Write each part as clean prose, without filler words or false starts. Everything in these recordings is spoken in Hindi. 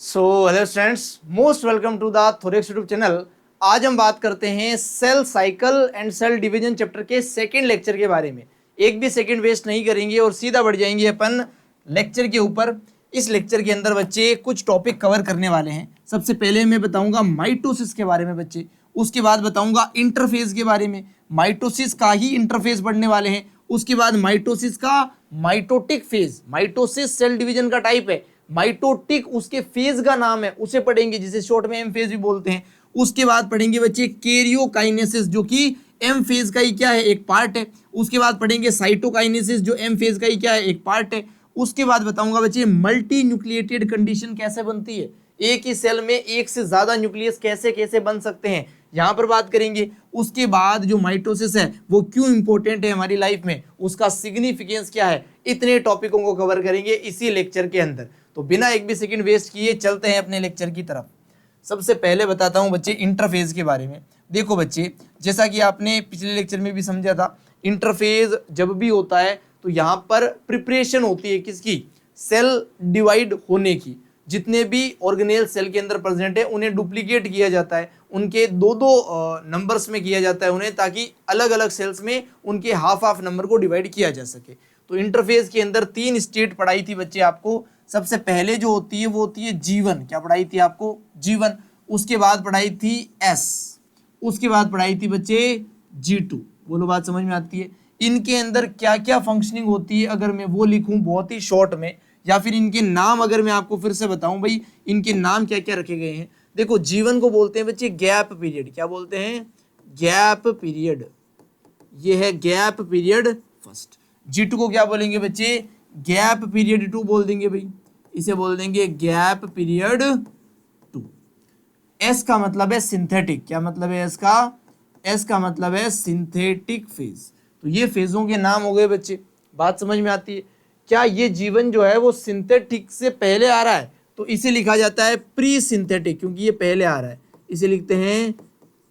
So hello students, most welcome to the Thorax YouTube channel. आज हम बात करते हैं cell cycle and cell division chapter के सेकंड लेक्चर के बारे में। एक भी सेकंड वेस्ट नहीं करेंगे और सीधा बढ़ जाएंगे अपन लेक्चर के ऊपर। इस लेक्चर के अंदर बच्चे कुछ टॉपिक कवर करने वाले हैं। सबसे पहले मैं बताऊंगा माइटोसिस के बारे में बच्चे, उसके बाद बताऊंगा इंटरफेज के बारे में, माइटोसिस का ही इंटरफेज पढ़ने वाले हैं। उसके बाद माइटोसिस का mitotic phase, mitosis cell division का टाइप है, माइटोटिक उसके फेज का नाम है, उसे पढ़ेंगे जिसे शॉर्ट में एम फेज भी बोलते हैं। उसके बाद पढ़ेंगे बच्चे कैरियोकाइनेसिस, जो कि एम फेज का ही क्या है, एक पार्ट है। उसके बाद पढ़ेंगे साइटोकाइनेसिस, जो एम फेज का ही क्या है, एक पार्ट है। उसके बाद बताऊंगा बच्चे मल्टी न्यूक्लिएटेड कंडीशन कैसे बनती है, एक ही सेल में एक से ज्यादा न्यूक्लियस कैसे कैसे बन सकते हैं, यहां पर बात करेंगे। उसके बाद जो माइटोसिस है वो क्यों इंपॉर्टेंट है हमारी लाइफ में, उसका सिग्निफिकेंस क्या है, इतने टॉपिकों को कवर करेंगे इसी लेक्चर के अंदर। तो बिना एक भी सेकंड वेस्ट किए चलते हैं अपने लेक्चर की तरफ। सबसे पहले बताता हूं बच्चे इंटरफेज के बारे में। देखो बच्चे, जैसा कि आपने पिछले लेक्चर में भी समझा था, इंटरफेज जब भी होता है तो यहाँ पर प्रिपरेशन होती है किसकी, सेल डिवाइड होने की। जितने भी ऑर्गेनेल सेल के अंदर प्रेजेंट है उन्हें डुप्लीकेट किया जाता है, उनके दो दो नंबर्स में किया जाता है उन्हें, ताकि अलग अलग सेल्स में उनके हाफ हाफ नंबर को डिवाइड किया जा सके। तो इंटरफेज के अंदर 3 स्टेट पढ़ाई थी बच्चे आपको। सबसे पहले जो होती है वो होती है जीवन, क्या पढ़ाई थी आपको, जीवन। उसके बाद पढ़ाई थी एस, उसके बाद पढ़ाई थी बच्चे G2। बोलो बात समझ में आती है। इनके अंदर क्या क्या फंक्शनिंग होती है अगर मैं वो लिखूं बहुत ही शॉर्ट में, या फिर इनके नाम अगर मैं आपको फिर से बताऊं भाई इनके नाम क्या क्या रखे गए हैं। देखो, जीवन को बोलते हैं बच्चे गैप पीरियड, क्या बोलते हैं, गैप पीरियड, ये है गैप पीरियड फर्स्ट। G2 को क्या बोलेंगे बच्चे, गैप पीरियड 2 बोल देंगे भाई, इसे बोल देंगे गैप पीरियड 2। एस का मतलब है सिंथेटिक, क्या मतलब है एस का मतलब है सिंथेटिक फेज। तो ये फेजों के नाम हो गए बच्चे, बात समझ में आती है। क्या ये जीवन जो है वो सिंथेटिक से पहले आ रहा है तो इसे लिखा जाता है प्री सिंथेटिक, क्योंकि ये पहले आ रहा है, इसे लिखते हैं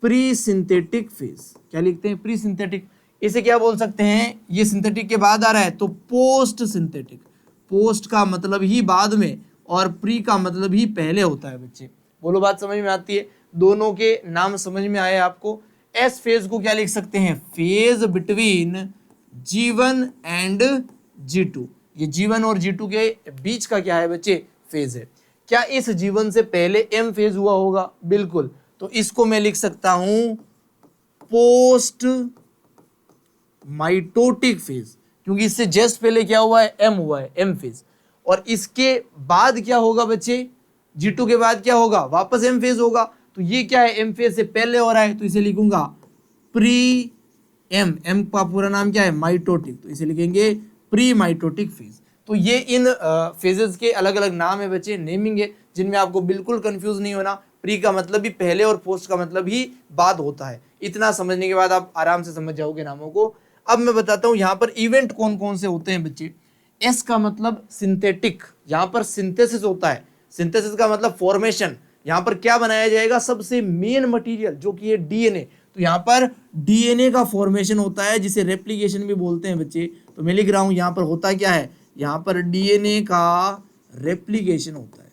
प्री सिंथेटिक फेज। क्या लिखते हैं, प्री सिंथेटिक। इसे क्या बोल सकते हैं, ये सिंथेटिक के बाद आ रहा है तो पोस्ट सिंथेटिक। पोस्ट का मतलब ही बाद में और प्री का मतलब ही पहले होता है बच्चे। बोलो बात समझ में आती है, दोनों के नाम समझ में आए आपको। एस फेज को क्या लिख सकते हैं, phase between G1 and G2। ये G1 और G2 के बीच का क्या है बच्चे, फेज है। क्या इस जीवन से पहले एम फेज हुआ होगा, बिल्कुल। तो इसको मैं लिख सकता हूं पोस्ट माइटोटिक फेज, क्योंकि इससे जस्ट पहले क्या हुआ है, एम हुआ है, एम फेज। और इसके बाद क्या होगा बच्चे, G2 के बाद क्या होगा, वापस एम फेज होगा। तो ये क्या है, एम फेज से पहले हो रहा है, तो इसे लिखूंगा प्री एम, एम का पूरा नाम क्या है, माइटोटिक, तो इसे लिखेंगे प्री माइटोटिक फेज। तो ये इन फेजेस के अलग अलग नाम है बच्चे, नेमिंग है, जिनमें आपको बिल्कुल कंफ्यूज नहीं होना। प्री का मतलब भी पहले और पोस्ट का मतलब ही बाद होता है। इतना समझने के बाद आप आराम से समझ जाओगे नामों को। अब मैं बताता हूं यहाँ पर इवेंट कौन कौन से होते हैं बच्चे। एस का मतलब सिंथेटिक, यहाँ पर सिंथेसिस होता है। सिंथेसिस का मतलब फॉर्मेशन, यहाँ पर क्या बनाया जाएगा, सबसे मेन मटेरियल जो कि है डीएनए। तो यहाँ पर डीएनए का फॉर्मेशन होता है, जिसे रेप्लिकेशन भी बोलते हैं बच्चे। तो मैं लिख रहा हूं यहाँ पर होता क्या है, यहाँ पर डीएनए का रेप्लिकेशन होता है।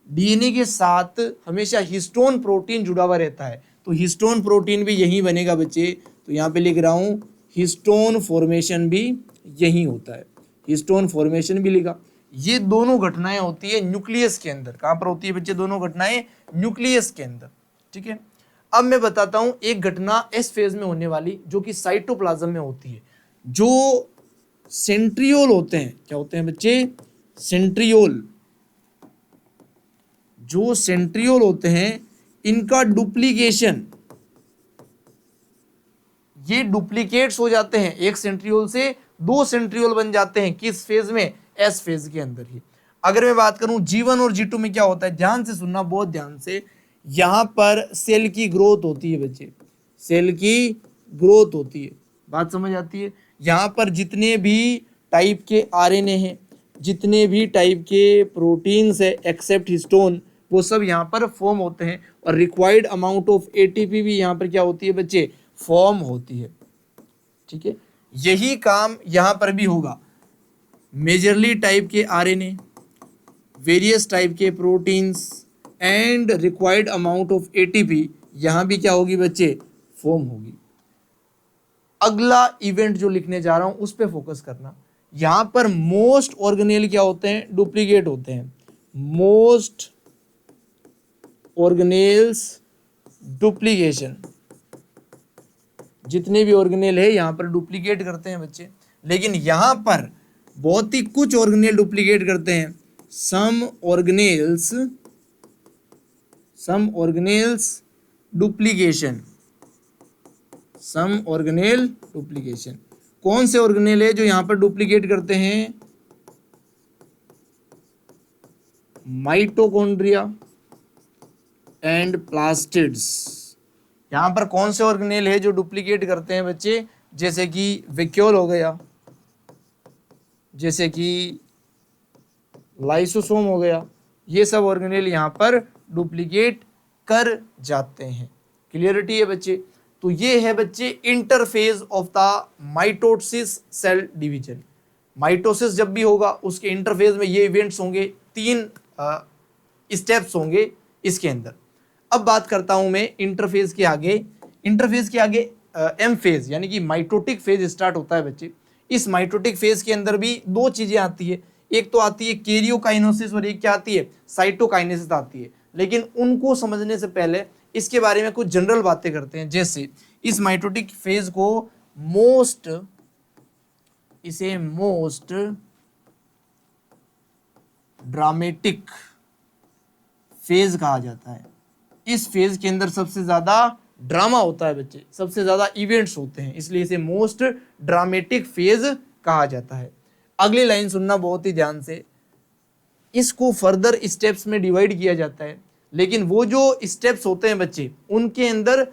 डीएनए के साथ हमेशा हिस्टोन प्रोटीन जुड़ा हुआ रहता है, तो हिस्टोन प्रोटीन भी यहीं बनेगा बच्चे। तो यहाँ पे लिख रहा हूं हिस्टोन फॉर्मेशन भी यहीं होता है, हिस्टोन फॉर्मेशन भी लिखा। ये दोनों घटनाएं होती है न्यूक्लियस के अंदर। कहां पर होती है बच्चे, दोनों घटनाएं न्यूक्लियस के अंदर, ठीक है। अब मैं बताता हूं एक घटना एस फेज में होने वाली, जो कि साइटोप्लाज्म में होती है। जो सेंट्रियोल होते हैं, क्या होते हैं बच्चे, सेंट्रियोल। जो सेंट्रियोल होते हैं इनका डुप्लीकेशन, ये डुप्लीकेट्स हो जाते हैं, एक सेंट्रियोल से 2 सेंट्रियोल बन जाते हैं, किस फेज में, एस फेज के अंदर ही। अगर मैं बात करूं G1 और G2 में क्या होता है, ध्यान से सुनना, बहुत ध्यान से। यहां पर सेल की ग्रोथ होती है बच्चे, सेल की ग्रोथ होती है, बात समझ आती है। यहां पर जितने भी टाइप के आरएनए हैं, जितने भी टाइप के प्रोटीन्स है एक्सेप्ट हिस्टोन, वो सब यहाँ पर फॉर्म होते हैं। और रिक्वायर्ड अमाउंट ऑफ एटीपी भी यहाँ पर क्या होती है बच्चे, फॉर्म होती है, ठीक है। यही काम यहाँ पर भी होगा। मेजरली टाइप के आरएनए, वेरियस टाइप के proteins and required amount of ATP, यहाँ भी क्या होगी बच्चे, फॉर्म होगी। अगला इवेंट जो लिखने जा रहा हूं उस पर फोकस करना। यहां पर मोस्ट ऑर्गेनेल क्या होते हैं, डुप्लीकेट होते हैं। मोस्ट ऑर्गेनेल्स डुप्लीकेशन, जितने भी ऑर्गेनेल है यहां पर डुप्लीकेट करते हैं बच्चे। लेकिन यहां पर बहुत ही कुछ ऑर्गेनेल डुप्लीकेट करते हैं। सम ऑर्गेनेल्स डुप्लीकेशन, सम ऑर्गेनेल डुप्लीकेशन। कौन से ऑर्गेनेल है जो यहां पर डुप्लीकेट करते हैं, माइटोकॉन्ड्रिया एंड प्लास्टिड्स। यहां पर कौन से ऑर्गेनेल है जो डुप्लीकेट करते हैं बच्चे, जैसे कि वैक्यूल हो गया, जैसे कि लाइसोसोम हो गया, ये सब ऑर्गेनेल यहां पर डुप्लीकेट कर जाते हैं। क्लियरिटी है बच्चे। तो ये है बच्चे interphase of the mitosis cell division. Mitosis जब भी होगा उसके इंटरफेज में ये इवेंट्स होंगे, 3 स्टेप्स होंगे इसके अंदर। अब बात करता हूं मैं इंटरफेज के आगे। इंटरफेज के आगे एम फेज यानी कि माइटोटिक फेज स्टार्ट होता है बच्चे। इस माइटोटिक फेज के अंदर भी 2 चीजें आती है, एक तो आती है कैरियोकाइनेसिस और एक क्या आती है, साइटोकाइनेसिस आती है। लेकिन उनको समझने से पहले इसके बारे में कुछ जनरल बातें करते हैं। जैसे इस माइटोटिक फेज को मोस्ट ड्रामेटिक फेज कहा जाता है। इस फेज के अंदर सबसे ज्यादा ड्रामा होता है बच्चे, सबसे ज्यादा इवेंट्स होते हैं, इसलिए इसे मोस्ट ड्रामेटिक फेज कहा जाता है। अगली लाइन सुनना बहुत ही ध्यान से। इसको फर्दर स्टेप्स में डिवाइड किया जाता है, लेकिन वो जो स्टेप्स होते हैं बच्चे उनके अंदर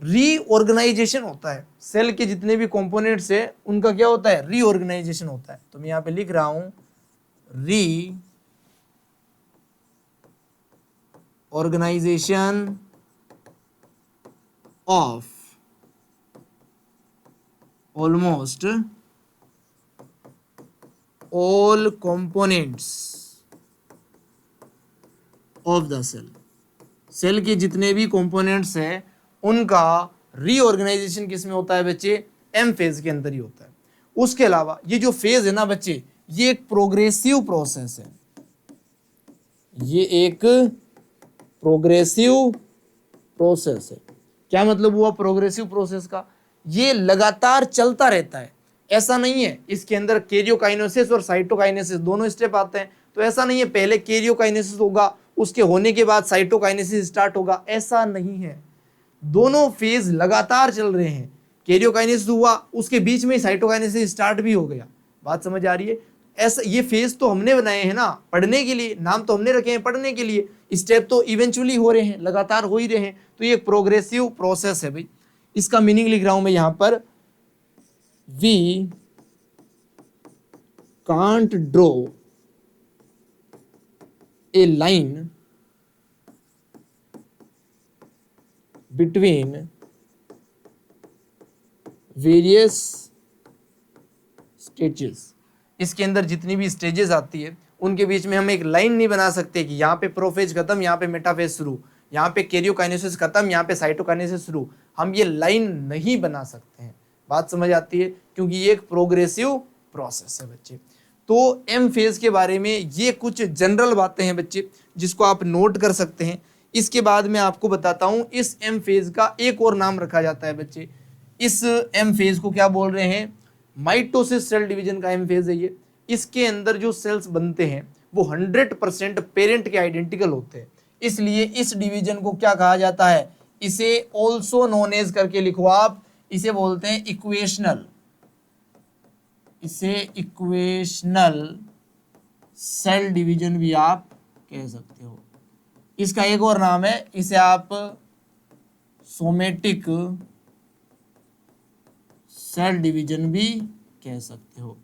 रीऑर्गेनाइजेशन होता है। सेल के जितने भी कंपोनेंट्स है उनका क्या होता है, रीऑर्गेनाइजेशन होता है। तो मैं यहां पे लिख रहा हूं reorganisation of almost all components of the cell. Cell के जितने भी कंपोनेंट्स हैं उनका रीऑर्गेनाइजेशन किस में होता है बच्चे, एम फेज के अंदर ही होता है। उसके अलावा ये जो फेज है ना बच्चे, ये एक प्रोग्रेसिव प्रोसेस है। ये एक प्रोग्रेसिव प्रोसेस है। क्या मतलब हुआ प्रोग्रेसिव प्रोसेस का, ये लगातार चलता रहता है। ऐसा नहीं है इसके अंदर कैरियोकाइनेसिस और साइटोकाइनेसिस दोनों स्टेप आते हैं, तो ऐसा नहीं है पहले कैरियोकाइनेसिस होगा उसके होने के बाद साइटोकाइनेसिस स्टार्ट होगा, ऐसा नहीं है। दोनों फेज लगातार चल रहे हैं। कैरियोकाइनेसिस हुआ उसके बीच में साइटोकाइनेसिस स्टार्ट भी हो गया। बात समझ आ रही है। ऐसा ये फेज तो हमने बनाए हैं ना पढ़ने के लिए, नाम तो हमने रखे हैं पढ़ने के लिए, स्टेप तो इवेंचुअली हो रहे हैं, लगातार हो ही रहे हैं। तो ये प्रोग्रेसिव प्रोसेस है भाई। इसका मीनिंग लिख रहा हूं मैं यहां पर, we can't draw a line between various stages. इसके अंदर जितनी भी स्टेजेस आती है उनके बीच में हम एक लाइन नहीं बना सकते कि यहाँ पे प्रोफेज खत्म, यहाँ पे मेटाफेज शुरू, यहाँ पे कैरियोकाइनेसिस खत्म, यहाँ पे साइटोकाइनेसिस शुरू। हम ये लाइन नहीं बना सकते हैं। बात समझ आती है, क्योंकि ये एक प्रोग्रेसिव प्रोसेस है बच्चे। तो एम फेज के बारे में ये कुछ जनरल बातें हैं बच्चे जिसको आप नोट कर सकते हैं। इसके बाद मैं आपको बताता हूं इस एम फेज का एक और नाम रखा जाता है बच्चे। इस एम फेज को क्या बोल रहे हैं, माइटोसिस सेल डिवीजन का एम फेज है ये। इसके अंदर जो सेल्स बनते हैं वो 100% पेरेंट के आइडेंटिकल होते हैं, इसलिए इस डिवीजन को क्या कहा जाता है, इसे ऑल्सो नोन एज करके लिखो आप, इसे बोलते हैं इक्वेशनल। इसे इक्वेशनल सेल डिवीजन भी आप कह सकते हो। इसका एक और नाम है, इसे आप सोमेटिक सेल डिवीजन भी कह सकते हो।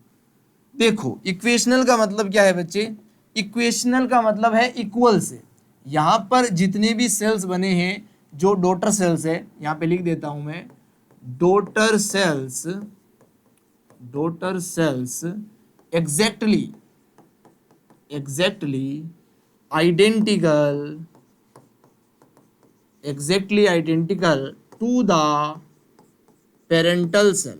देखो इक्वेशनल का मतलब क्या है बच्चे, इक्वेशनल का मतलब है इक्वल से। यहां पर जितने भी सेल्स बने हैं जो डॉटर सेल्स है, यहां पे लिख देता हूं मैं, daughter cells exactly exactly identical to the parental cell,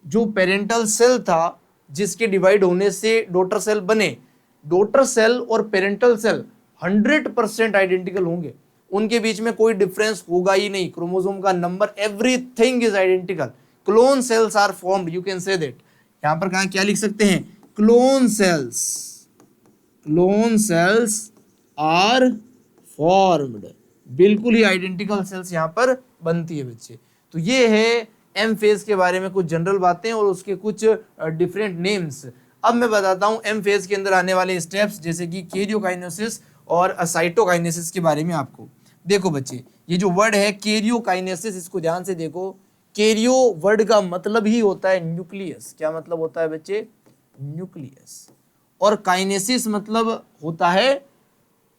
जो पेरेंटल सेल था जिसके डिवाइड होने से डॉटर सेल बने, डॉटर सेल और पेरेंटल सेल 100% आइडेंटिकल होंगे, उनके बीच में कोई डिफरेंस होगा ही नहीं, क्रोमोसोम का number everything is identical, clone cells are formed, you can say that. यहां पर कहा क्या लिख सकते हैं, क्लोन सेल्स आर फॉर्म्ड, बिल्कुल ही आइडेंटिकल सेल्स यहां पर बनती है बच्चे। तो ये है एम फेज के बारे में कुछ जनरल बातें और उसके कुछ डिफरेंट नेम्स। अब मैं बताता हूं एम फेज के अंदर आने वाले स्टेप्स, जैसे कि कैरियोकाइनेसिस और साइटोकाइनेसिस के बारे में आपको। देखो बच्चे, ये जो वर्ड है कैरियोकाइनेसिस, इसको ध्यान से देखो। कैरियो वर्ड का मतलब ही होता है न्यूक्लियस। क्या मतलब होता है बच्चे, न्यूक्लियस। और काइनेसिस मतलब होता है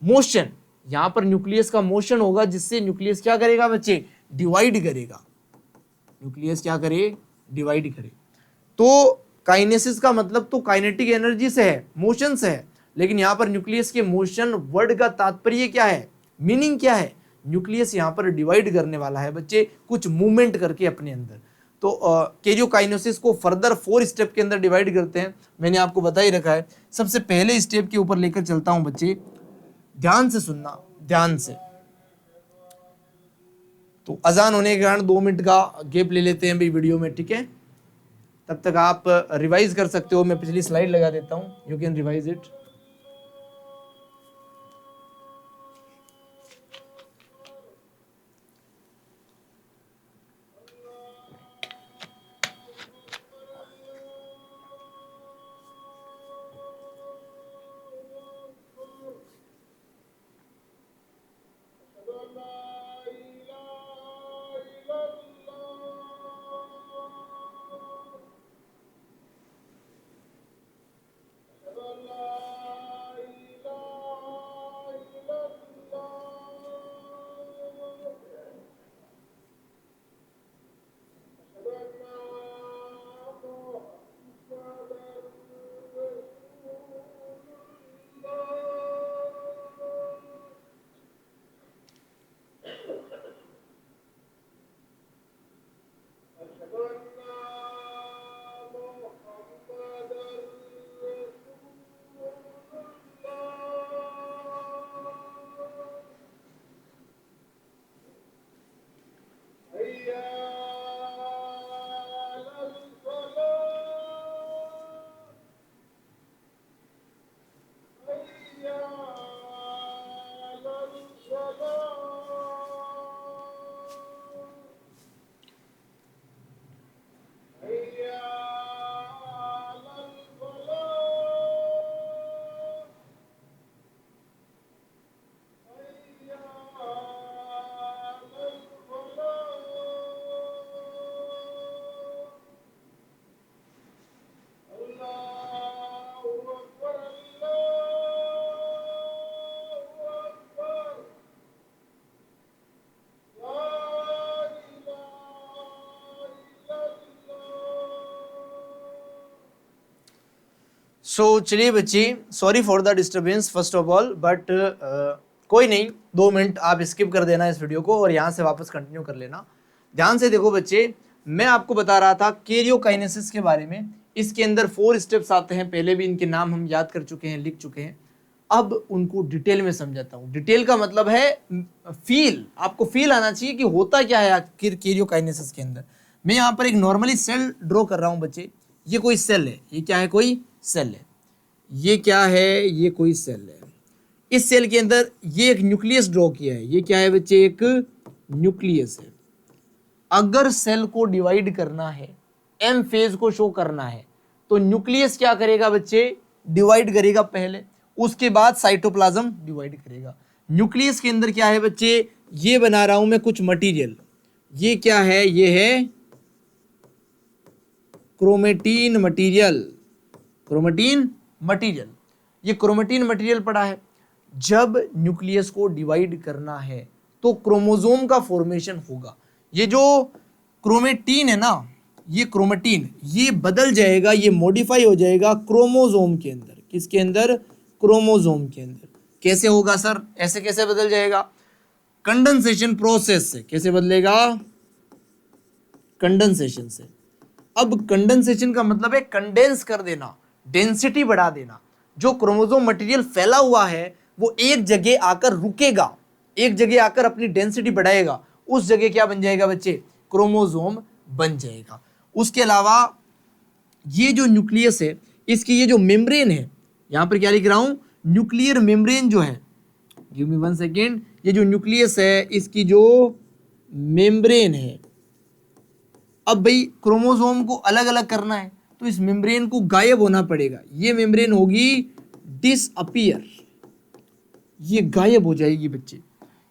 मोशन, यहां पर न्यूक्लियस का मोशन होगा जिससे न्यूक्लियस क्या करेगा बच्चे, डिवाइड करेगा, न्यूक्लियस क्या करे, डिवाइड करे। तो काइनेसिस का मतलब तो काइनेटिक एनर्जी से है, मोशन से है, लेकिन यहां पर न्यूक्लियस के मोशन वर्ड का तात्पर्य क्या है, मीनिंग क्या है, न्यूक्लियस यहां पर डिवाइड करने वाला है बच्चे, कुछ मूवमेंट करके अपने अंदर। तो कैरियोकाइनेसिस को फर्दर 4 स्टेप के अंदर डिवाइड करते हैं, मैंने आपको बता ही रखा है। सबसे पहले स्टेप के ऊपर लेकर चलता हूं बच्चे, ध्यान से सुनना, ध्यान से। तो अजान होने के कारण 2 मिनट का गैप ले लेते हैं भाई वीडियो में, ठीक है। तब तक आप रिवाइज कर सकते हो, मैं पिछली स्लाइड लगा देता हूं, यू कैन रिवाइज इट। सो चलिए बच्चे, sorry for the disturbance first of all, but कोई नहीं, 2 मिनट आप स्किप कर देना इस वीडियो को और यहाँ से वापस कंटिन्यू कर लेना। ध्यान से देखो बच्चे, मैं आपको बता रहा था कैरियोकाइनेसिस के बारे में। इसके अंदर 4 स्टेप्स आते हैं, पहले भी इनके नाम हम याद कर चुके हैं, लिख चुके हैं। अब उनको डिटेल में समझाता हूँ। डिटेल का मतलब है फील, आपको फील आना चाहिए कि होता क्या है आखिर कैरियोकाइनेसिस के अंदर। मैं यहाँ पर एक नॉर्मली सेल ड्रॉ कर रहा हूँ बच्चे, ये कोई सेल है, ये क्या है, कोई सेल है, ये क्या है, ये कोई सेल है। इस सेल के अंदर ये एक न्यूक्लियस ड्रॉ किया है, ये क्या है बच्चे, एक न्यूक्लियस है। अगर सेल को डिवाइड करना है, एम फेज को शो करना है, तो न्यूक्लियस क्या करेगा बच्चे, डिवाइड करेगा पहले, उसके बाद साइटोप्लाज्म डिवाइड करेगा। न्यूक्लियस के अंदर क्या है बच्चे, ये बना रहा हूं मैं कुछ मटेरियल, ये क्या है, ये है क्रोमेटीन मटेरियल, क्रोमेटीन मटेरियल, ये क्रोमेटीन मटेरियल पड़ा है। जब न्यूक्लियस को डिवाइड करना है तो क्रोमोसोम का फॉर्मेशन होगा। ये जो क्रोमेटीन है ना, ये क्रोमेटिन ये बदल जाएगा, ये मॉडिफाई हो जाएगा क्रोमोसोम के अंदर। किसके अंदर? क्रोमोसोम के अंदर। कैसे होगा सर? ऐसे कैसे बदल जाएगा? कंडेंसेशन प्रोसेस से। कैसे बदलेगा? कंडेंसेशन से। अब कंडेंसेशन का मतलब है कंडेंस कर देना, डेंसिटी बढ़ा देना। जो क्रोमोसोम मटेरियल फैला हुआ है वो एक जगह आकर रुकेगा, एक जगह आकर अपनी डेंसिटी बढ़ाएगा, उस जगह क्या बन जाएगा बच्चे? क्रोमोसोम बन जाएगा। उसके अलावा ये जो न्यूक्लियस है, इसकी ये जो मेम्ब्रेन है, यहां पर क्या लिख रहा हूं? न्यूक्लियर मेम्ब्रेन जो है, गिव मी 1 सेकेंड, ये जो न्यूक्लियस है इसकी जो मेम्ब्रेन है, अब भाई क्रोमोसोम को अलग अलग करना है तो इस मेम्ब्रेन को गायब होना पड़ेगा। ये मेम्ब्रेन होगी डिसअपीयर, ये गायब हो जाएगी बच्चे।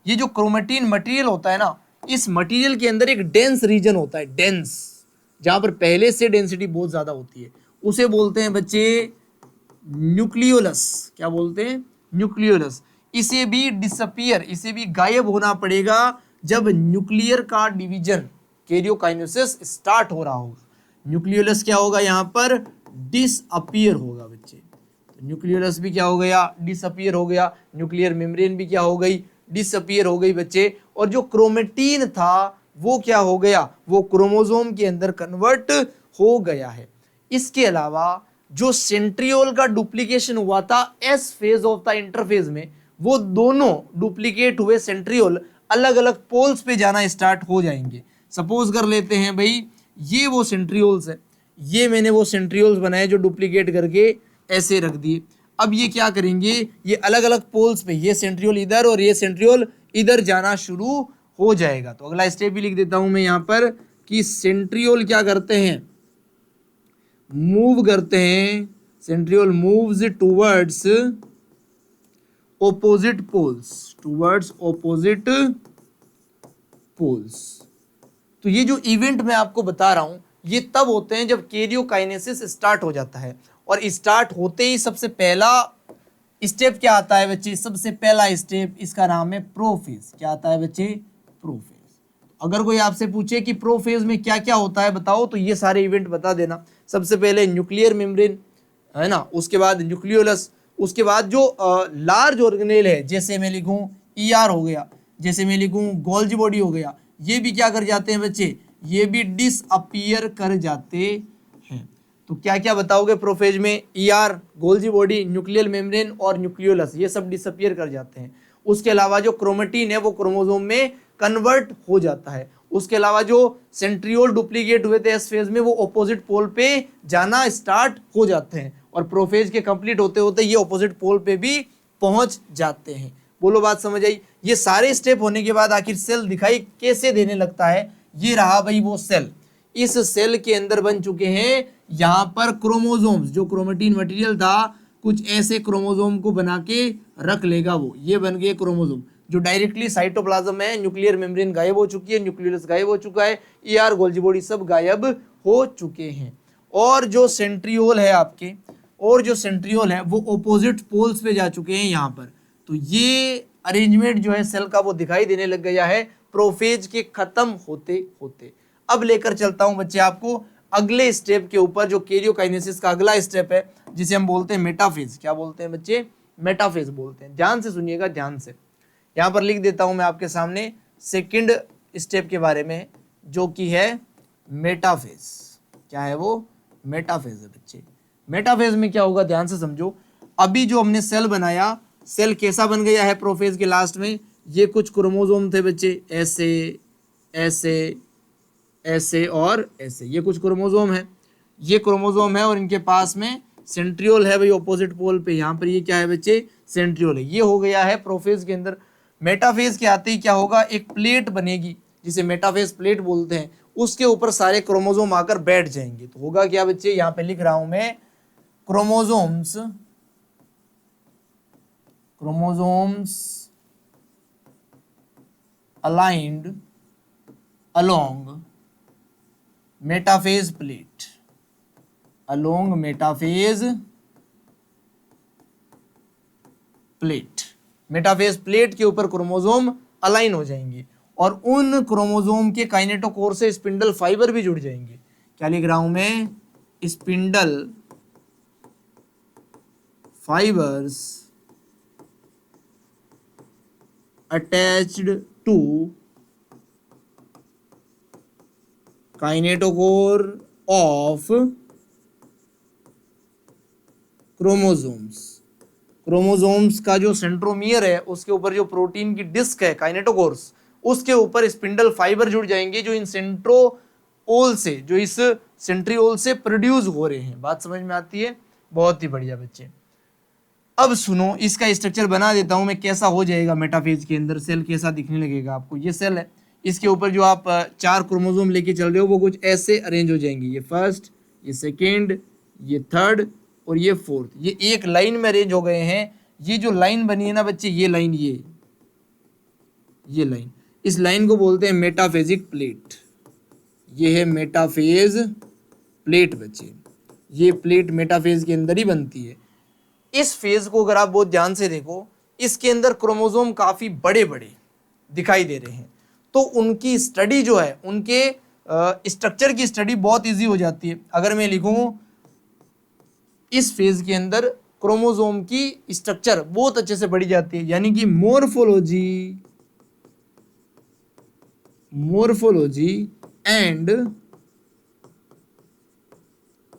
ये जो क्रोमेटिन मटेरियल होता है ना, इस मटेरियल के अंदर एक डेंस रीजन होता है, डेंस, जहां पर पहले से डेंसिटी बहुत ज्यादा होती है, उसे बोलते हैं बच्चे न्यूक्लियोलस। क्या बोलते हैं? न्यूक्लियोलस। इसे भी डिसअपीयर, इसे भी गायब होना पड़ेगा जब न्यूक्लियर का डिवीजन, कैरियोकाइनेसिस स्टार्ट हो रहा होगा। न्यूक्लियोलस क्या होगा? यहां पर डिसअपीयर होगा बच्चे। तो न्यूक्लियोलस भी क्या हो गया? डिसअपीयर हो गया। न्यूक्लियर मेम्ब्रेन भी क्या हो गई? डिसअपीयर हो गई बच्चे। और जो क्रोमेटिन था वो क्या हो गया? वो क्रोमोसोम के अंदर कन्वर्ट हो गया है। इसके अलावा जो सेंट्रियोल का डुप्लीकेशन हुआ था S phase of the interphase में, वो दोनों डुप्लीकेट हुए सेंट्रियोल अलग अलग पोल्स पे जाना स्टार्ट हो जाएंगे। सपोज कर लेते हैं भाई ये वो सेंट्रियोल्स है, ये मैंने वो सेंट्रियोल्स बनाए जो डुप्लीकेट करके ऐसे रख दिए। अब ये क्या करेंगे? ये अलग अलग पोल्स पे, ये सेंट्रियोल इधर और ये सेंट्रियोल इधर जाना शुरू हो जाएगा। तो अगला स्टेप भी लिख देता हूं मैं यहां पर कि सेंट्रियोल क्या करते हैं? मूव करते हैं। Centriole moves towards opposite poles, towards opposite poles. तो ये जो इवेंट मैं आपको बता रहा हूं ये तब होते हैं जब कैरियोकाइनेसिस स्टार्ट हो जाता है। और स्टार्ट होते ही सबसे पहला स्टेप क्या आता है बच्चे? सबसे पहला स्टेप इसका नाम है प्रोफेज। क्या आता है बच्चे? प्रोफेज। अगर कोई आपसे पूछे कि प्रोफेज में क्या क्या होता है बताओ, तो ये सारे इवेंट बता देना। सबसे पहले न्यूक्लियर मेम्ब्रेन है ना, उसके बाद न्यूक्लियोलस, उसके बाद जो लार्ज ऑर्गेनेल है, जैसे मैं लिखूं ईआर हो गया, जैसे मैं लिखूं गोल्जी बॉडी हो गया, ये भी क्या कर जाते हैं बच्चे? ये भी डिसअपीयर कर जाते हैं। तो क्या क्या बताओगे प्रोफेज में? ER, Golgi body, nuclear membrane और न्यूक्लियोलस, ये सब डिसअपीयर कर जाते हैं। उसके अलावा जो क्रोमेटिन है वो क्रोमोसोम में कन्वर्ट हो जाता है। उसके अलावा जो सेंट्रियोल डुप्लीकेट हुए थे एस फेज में, वो ऑपोजिट पोल पे जाना स्टार्ट हो जाते हैं और प्रोफेज के कंप्लीट होते होते ये ऑपोजिट पोल पे भी पहुंच जाते हैं। बोलो बात समझ आई? ये सारे स्टेप होने के बाद आखिर सेल दिखाई कैसे देने लगता है? ये रहा भाई वो सेल। इस सेल के अंदर बन चुके हैं यहां पर क्रोमोसोम्स। जो क्रोमेटिन मटेरियल था कुछ ऐसे क्रोमोसोम को बना के रख लेगा, वो ये बन गए क्रोमोसोम जो डायरेक्टली साइटोप्लाज्म है। न्यूक्लियर मेम्ब्रेन गायब हो चुकी है, न्यूक्लियस गायब हो चुका है, ईआर, गोल्जी बॉडी सब गायब हो चुके हैं। और जो सेंट्रियोल है आपके, और जो सेंट्रियोल है वो ऑपोजिट पोल्स पे जा चुके हैं यहाँ पर। तो ये अरेंजमेंट जो है सेल का वो दिखाई देने लग गया है प्रोफेज के खत्म होते होते। अब लेकर चलता हूं बच्चे आपको अगले स्टेप के ऊपर, जो कैरियोकाइनेसिस का अगला स्टेप है, जिसे हम बोलते हैं मेटाफेज। क्या बोलते हैं बच्चे? मेटाफेज बोलते हैं। ध्यान से सुनिएगा, ध्यान से। यहां पर लिख देता हूं मैं आपके सामने सेकंड स्टेप के बारे में, जो कि है मेटाफेज। क्या है वो? मेटाफेज है बच्चे। मेटाफेज में क्या होगा? ध्यान से समझो। अभी जो हमने सेल बनाया, सेल कैसा बन गया है प्रोफेज के लास्ट में? ये कुछ क्रोमोसोम थे बच्चे, ऐसे ऐसे ऐसे और ऐसे, ये कुछ क्रोमोसोम है, ये क्रोमोसोम है और इनके पास में सेंट्रियोल है भाई ऑपोजिट पोल पे। यहाँ पर ये क्या है बच्चे? सेंट्रियोल है। ये हो गया है प्रोफेज के अंदर। मेटाफेज के आते ही क्या होगा? एक प्लेट बनेगी जिसे मेटाफेज प्लेट बोलते हैं, उसके ऊपर सारे क्रोमोसोम आकर बैठ जाएंगे। तो होगा क्या बच्चे? यहाँ पे लिख रहा हूं मैं, chromosomes aligned along metaphase plate, along metaphase plate. Metaphase plate के ऊपर क्रोमोसोम अलाइन हो जाएंगे और उन क्रोमोसोम के काइनेटोकोर से स्पिंडल फाइबर भी जुड़ जाएंगे। क्या लिख रहा हूं मैं, spindle fibres attached to kinetochore of chromosomes. Chromosomes का जो सेंट्रोमियर है उसके ऊपर जो प्रोटीन की डिस्क है काइनेटोकोर्स, उसके ऊपर स्पिंडल फाइबर जुड़ जाएंगे जो इन सेंट्रोओल से, जो इस सेंट्रियोल से प्रोड्यूस हो रहे हैं। बात समझ में आती है? बहुत ही बढ़िया बच्चे। अब सुनो, इसका स्ट्रक्चर बना देता हूं मैं, कैसा हो जाएगा मेटाफेज के अंदर सेल कैसा दिखने लगेगा आपको। ये सेल है, इसके ऊपर जो आप 4 क्रोमोसोम लेके चल रहे हो वो कुछ ऐसे अरेंज हो जाएंगे, ये फर्स्ट, ये सेकेंड, ये थर्ड और ये फोर्थ, ये एक लाइन में अरेंज हो गए हैं। ये जो लाइन बनी है ना बच्चे, ये लाइन, ये लाइन, इस लाइन को बोलते हैं मेटाफेजिक प्लेट। ये है मेटाफेज प्लेट बच्चे, ये प्लेट मेटाफेज के अंदर ही बनती है। इस फेज को अगर आप बहुत ध्यान से देखो, इसके अंदर क्रोमोसोम काफी बड़े बड़े दिखाई दे रहे हैं, तो उनकी स्टडी जो है, उनके स्ट्रक्चर की स्टडी बहुत इजी हो जाती है। अगर मैं लिखूं इस फेज के अंदर क्रोमोसोम की स्ट्रक्चर बहुत अच्छे से बढ़ी जाती है, यानी कि morphology and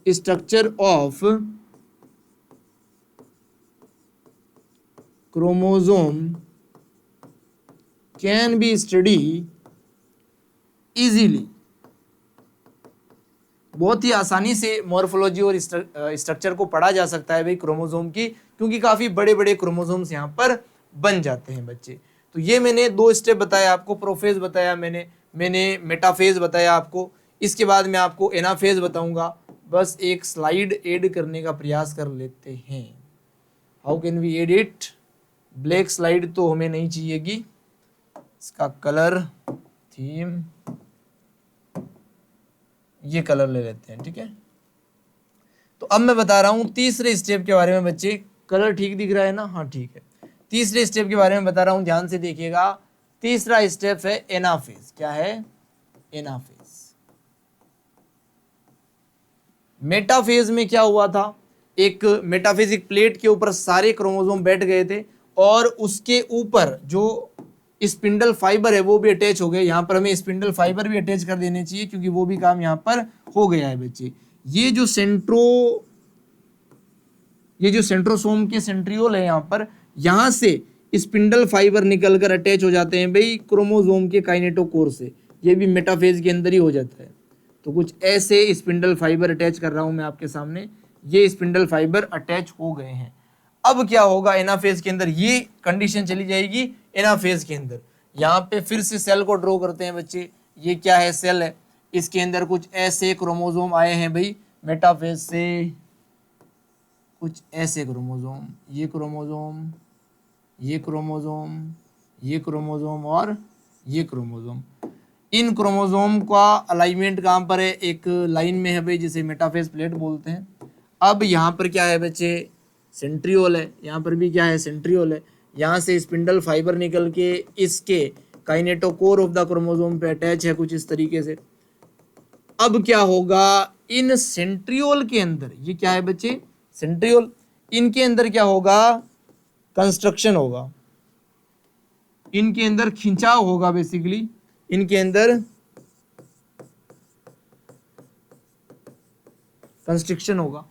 structure of chromosome can be study easily. बहुत ही आसानी से मॉर्फोलॉजी और स्ट्रक्चर को पढ़ा जा सकता है भाई क्रोमोसोम की, क्योंकि काफी बड़े बड़े क्रोमोसोम्स यहाँ पर बन जाते हैं बच्चे। तो ये मैंने 2 स्टेप बताया आपको, प्रोफेज बताया मैंने मेटाफेज बताया आपको। इसके बाद मैं आपको एनाफेज बताऊंगा। बस एक स्लाइड ऐड करने का प्रयास कर लेते हैं। How can we add it? Black slide तो हमें नहीं चाहिएगी, इसका कलर थीम ये कलर ले लेते हैं, ठीक है। तो अब मैं बता रहा हूं तीसरे स्टेप के बारे में बच्चे। कलर ठीक दिख रहा है ना? हाँ ठीक है। तीसरे स्टेप के बारे में बता रहा हूं, ध्यान से देखिएगा। तीसरा स्टेप है एनाफेज। क्या है? एनाफेज। मेटाफेज में क्या हुआ था, एक मेटाफेजिक प्लेट के ऊपर सारे क्रोमोसोम बैठ गए थे और उसके ऊपर जो स्पिंडल फाइबर है वो भी अटैच हो गए। यहाँ पर हमें स्पिंडल फाइबर भी अटैच कर देने चाहिए क्योंकि वो भी काम यहाँ पर हो गया है बच्चे। ये जो सेंट्रोसोम के सेंट्रियोल है यहाँ पर, यहाँ से स्पिंडल फाइबर निकलकर अटैच हो जाते हैं भाई क्रोमोसोम के काइनेटोकोर से। ये भी मेटाफेज के अंदर ही हो जाता है। तो कुछ ऐसे स्पिंडल फाइबर अटैच कर रहा हूं मैं आपके सामने, ये स्पिंडल फाइबर अटैच हो गए हैं। अब क्या होगा एनाफेज के अंदर, ये कंडीशन चली जाएगी एनाफेज के अंदर। यहाँ पे फिर से सेल को ड्रॉ करते हैं बच्चे। ये क्या है? सेल है, इसके अंदर कुछ ऐसे क्रोमोसोम आए हैं भाई मेटाफेज से, कुछ ऐसे क्रोमोसोम, ये क्रोमोसोम, ये क्रोमोसोम, ये क्रोमोसोम और ये क्रोमोसोम। इन क्रोमोसोम का अलाइनमेंट कहाँ पर है? एक लाइन में है भाई, जिसे मेटाफेज प्लेट बोलते हैं। अब यहाँ पर क्या है बच्चे? सेंट्रियोल है। यहाँ पर भी क्या है? सेंट्रियोल है। यहाँ से स्पिंडल फाइबर निकल के इसके काइनेटोकोर ऑफ द क्रोमोसोम पे अटैच है कुछ इस तरीके से। अब क्या होगा इन सेंट्रियोल के अंदर? ये क्या है बच्चे? सेंट्रियोल। इनके अंदर क्या होगा? कंस्ट्रक्शन होगा, इनके अंदर खिंचाव होगा। बेसिकली इनके अंदर कंस्ट्रक्शन होगा।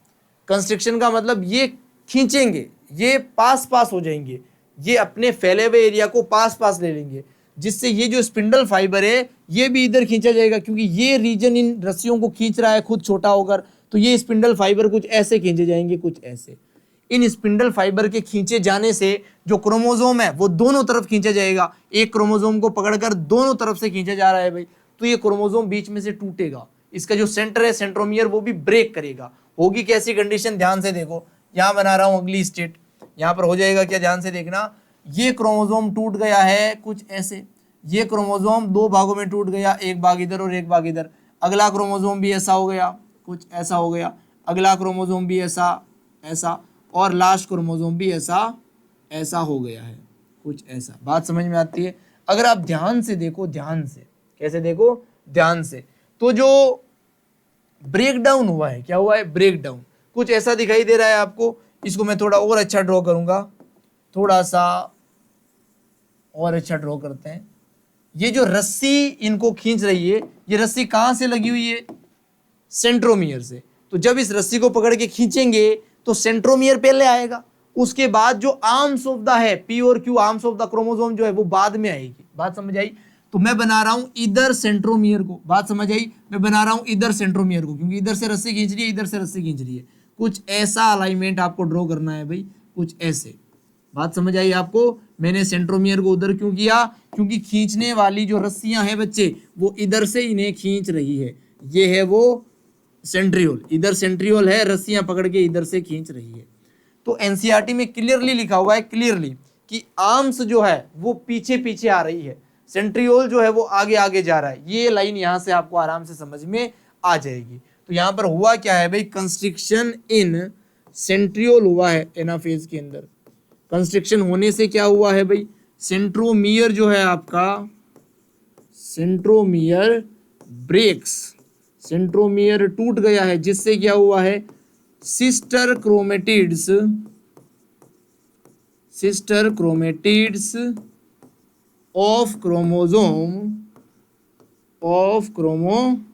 कंस्ट्रक्शन का मतलब ये खींचेंगे, ये पास पास हो जाएंगे, ये अपने फैले हुए एरिया को पास पास ले लेंगे, जिससे ये जो स्पिंडल फाइबर है ये भी इधर खींचा जाएगा, क्योंकि ये रीजन इन रस्सियों को खींच रहा है खुद छोटा होकर। तो ये स्पिंडल फाइबर कुछ ऐसे खींचे जाएंगे, कुछ ऐसे। इन स्पिंडल फाइबर के खींचे जाने से जो क्रोमोसोम है वो दोनों तरफ खींचा जाएगा। एक क्रोमोसोम को पकड़कर दोनों तरफ से खींचा जा रहा है भाई, तो ये क्रोमोसोम बीच में से टूटेगा। इसका जो सेंटर है सेंट्रोमियर वो भी ब्रेक करेगा। होगी कैसी कंडीशन? ध्यान से देखो, यहां बना रहा हूं अगली स्टेट। यहां पर हो जाएगा क्या? ध्यान से देखना। ये क्रोमोसोम टूट गया है कुछ ऐसे, ये क्रोमोसोम 2 भागों में टूट गया, एक भाग इधर और एक भाग इधर। अगला क्रोमोसोम भी ऐसा हो गया, कुछ ऐसा हो गया। अगला क्रोमोसोम भी ऐसा ऐसा, और लास्ट क्रोमोसोम भी ऐसा ऐसा हो गया है, कुछ ऐसा। बात समझ में आती है? अगर आप ध्यान से देखो, ध्यान से, कैसे देखो? ध्यान से। तो जो ब्रेक डाउन हुआ है। क्या हुआ है? Break down. कुछ ऐसा दिखाई दे रहा है आपको। इसको मैं थोड़ा और अच्छा ड्रॉ करूंगा, थोड़ा सा और अच्छा ड्रॉ करते हैं। ये जो रस्सी इनको खींच रही है, ये रस्सी कहां से लगी हुई है? सेंट्रोमियर से। तो जब इस रस्सी को पकड़ के खींचेंगे तो सेंट्रोमियर पहले आएगा, उसके बाद जो आर्म्स ऑफ द है, पी और Q arms of the chromosome जो है वो बाद में आएगी। बात समझ आई? तो मैं बना रहा हूं इधर सेंट्रोमियर को। बात समझ आई? मैं बना रहा हूं इधर सेंट्रोमियर को, क्योंकि इधर से रस्सी खींच रही है, इधर से रस्सी खींच रही है। कुछ ऐसा अलाइनमेंट आपको ड्रॉ करना है भाई, कुछ ऐसे। बात समझ आई आपको? मैंने सेंट्रोमियर को उधर क्यों किया? क्योंकि खींचने वाली जो रस्सियां हैं बच्चे, वो इधर से इन्हें खींच रही है। ये है वो सेंट्रियोल, इधर सेंट्रियोल है, रस्सियां पकड़ के इधर से खींच रही है। तो एनसीईआरटी में क्लियरली लिखा हुआ है, क्लियरली, कि आर्म्स जो है वो पीछे पीछे आ रही है, सेंट्रियोल जो है वो आगे आगे जा रहा है। ये लाइन यहां से आपको आराम से समझ में आ जाएगी। तो यहां पर हुआ क्या है भाई? कंस्ट्रिक्शन इन सेंट्रियोल हुआ है एनाफेज के अंदर। कंस्ट्रिक्शन होने से क्या हुआ है भाई? सेंट्रोमियर जो है आपका, सेंट्रोमियर ब्रेक्स, सेंट्रोमियर टूट गया है, जिससे क्या हुआ है? Sister chromatids, sister chromatids of chromosome, of chromosome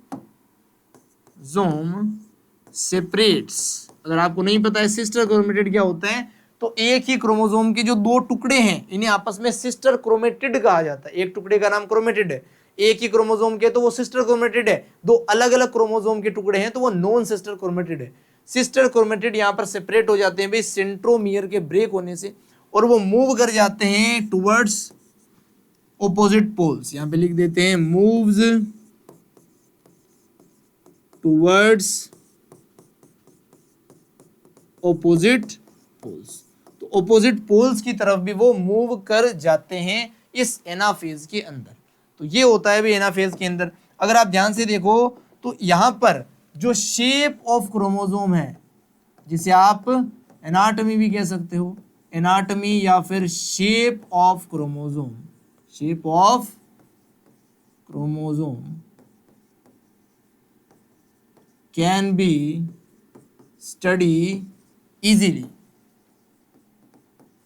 separates. अगर आपको नहीं पता है सिस्टर क्रोमेटिड क्या होता है, तो एक ही क्रोमोसोम के जो दो टुकड़े हैं इन्हें आपस में सिस्टर क्रोमेटिड कहा जाता है। एक टुकड़े का नाम क्रोमेटिड है, एक ही क्रोमोसोम के तो वो सिस्टर क्रोमेटिड है। दो अलग अलग क्रोमोसोम के टुकड़े हैं तो वो नॉन सिस्टर क्रोमेटिड है। सिस्टर क्रोमेटिड यहां पर सेपरेट हो जाते हैं भाई सेंट्रोमियर के ब्रेक होने से, और वो मूव कर जाते हैं टुवर्ड्स ऑपोजिट पोल्स। यहां पे लिख देते हैं मूव्स टुवर्ड्स ऑपोजिट पोल्स। तो ऑपोजिट पोल्स की तरफ भी वो मूव कर जाते हैं इस एनाफेज के अंदर। तो ये होता है भी एनाफेज के अंदर। अगर आप ध्यान से देखो तो यहां पर जो शेप ऑफ क्रोमोसोम है, जिसे आप एनाटॉमी भी कह सकते हो, एनाटॉमी या फिर shape of chromosome, shape of chromosome can be study easily.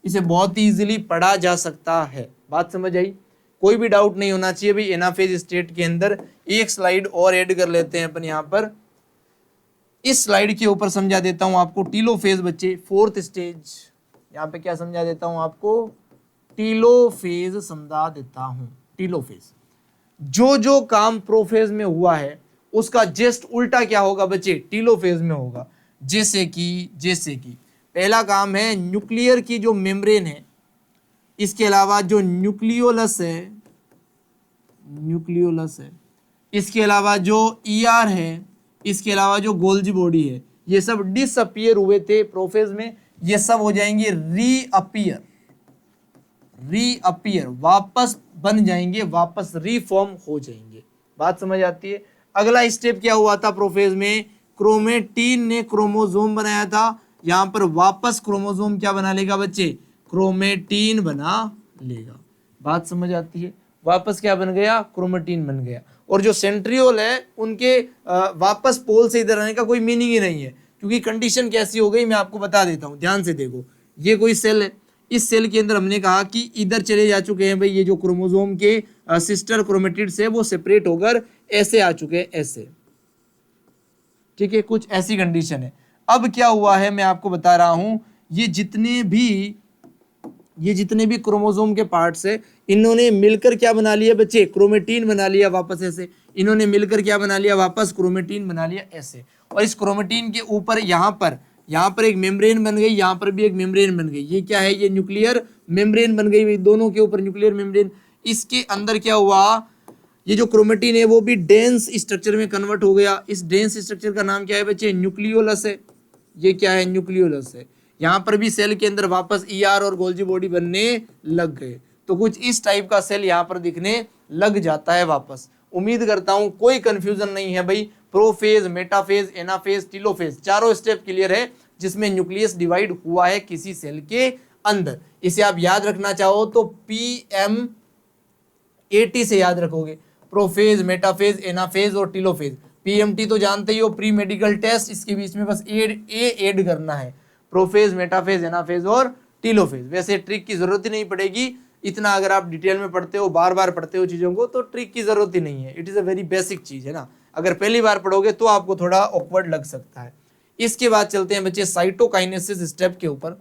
इसे बहुत ही इजीली पढ़ा जा सकता है। बात समझ आई? कोई भी डाउट नहीं होना चाहिए भाई एनाफेज स्टेट के अंदर। एक स्लाइड और ऐड कर लेते हैं अपन यहां पर। इस स्लाइड के ऊपर समझा देता हूं आपको टीलोफेज बच्चे, फोर्थ स्टेज। यहां पे क्या समझा देता हूं आपको? टीलोफेज समझा देता हूं। टीलोफेज जो जो काम प्रोफेज में हुआ है उसका जस्ट उल्टा क्या होगा बच्चे? टीलोफेज में होगा। जैसे कि पहला काम है न्यूक्लियर की जो मेम्ब्रेन है, इसके अलावा जो न्यूक्लियोलस है, इसके अलावा जो ईआर है, इसके अलावा जो गोल्जी बॉडी है, ये सब डिसअपियर हुए थे प्रोफेज में। ये सब हो जाएंगे रीअपियर, वापस बन जाएंगे, वापस रीफॉर्म हो जाएंगे। बात समझ आती है? अगला स्टेप क्या हुआ था प्रोफेज में? क्रोमेटिन ने क्रोमोसोम बनाया था। यहां पर वापस क्रोमोसोम क्या बना लेगा बच्चे? क्रोमेटिन बना लेगा। बात समझ आती है? वापस क्या बन गया? क्रोमेटिन बन गया। और जो सेंट्रियोल है उनके वापस पोल से इधर आने का कोई मीनिंग ही नहीं है, क्योंकि कंडीशन कैसी हो गई मैं आपको बता देता हूं। ध्यान से देखो, ये कोई सेल है, इस सेल के अंदर हमने कहा कि इधर चले जा चुके हैं भाई ये जो क्रोमोसोम के सिस्टर क्रोमेटिड्स है वो सेपरेट होकर ऐसे आ चुके हैं, ऐसे। ठीक है, कुछ ऐसी कंडीशन है। अब क्या हुआ है मैं आपको बता रहा हूं, ये जितने भी क्रोमोसोम के पार्ट्स है, इन्होंने मिलकर क्या बना लिया बच्चे? क्रोमेटिन बना लिया वापस ऐसे। इन्होंने मिलकर क्या बना लिया? वापस क्रोमेटिन बना लिया ऐसे। और इस क्रोमेटिन के ऊपर यहाँ पर एक मेम्ब्रेन बन गई, यहाँ पर भी एक मेम्ब्रेन बन गई। ये क्या है? ये न्यूक्लियर मेम्ब्रेन बन गई, दोनों के ऊपर न्यूक्लियर मेम्ब्रेन। इसके अंदर क्या हुआ? ये जो क्रोमेटिन है वो भी डेंस स्ट्रक्चर में कन्वर्ट हो गया। इस डेंस स्ट्रक्चर का नाम क्या है बच्चे? न्यूक्लियोलस है। ये क्या है? न्यूक्लियोलस है। यहाँ पर भी सेल के अंदर वापस ईआर और गोल्जी बॉडी बनने लग गए। तो कुछ इस टाइप का सेल यहाँ पर दिखने लग जाता है वापस। उम्मीद करता हूं कोई कंफ्यूजन नहीं है भाई। प्रोफेज, मेटाफेज, एनाफेज, टीलोफेज, चारों स्टेप क्लियर है, जिसमें न्यूक्लियस डिवाइड हुआ है किसी सेल के अंदर। इसे आप याद रखना चाहो तो PMAT से याद रखोगे। प्रोफेज, मेटाफेज, एनाफेज और टीलोफेज पीएमटी तो जानते ही हो, प्री मेडिकल टेस्ट, इसके बीच में बस ऐड करना है, प्रोफेज, मेटाफेज, एनाफेज और टीलोफेज। वैसे ट्रिक की जरूरत ही नहीं पड़ेगी, इतना अगर आप डिटेल में पढ़ते हो, बार बार पढ़ते हो चीजों को, तो ट्रिक की जरूरत ही नहीं है। It is a very basic चीज है ना, अगर पहली बार पढ़ोगे तो आपको थोड़ा ऑकवर्ड लग सकता है। इसके बाद चलते हैं बच्चे साइटोकाइनेसिस स्टेप के ऊपर।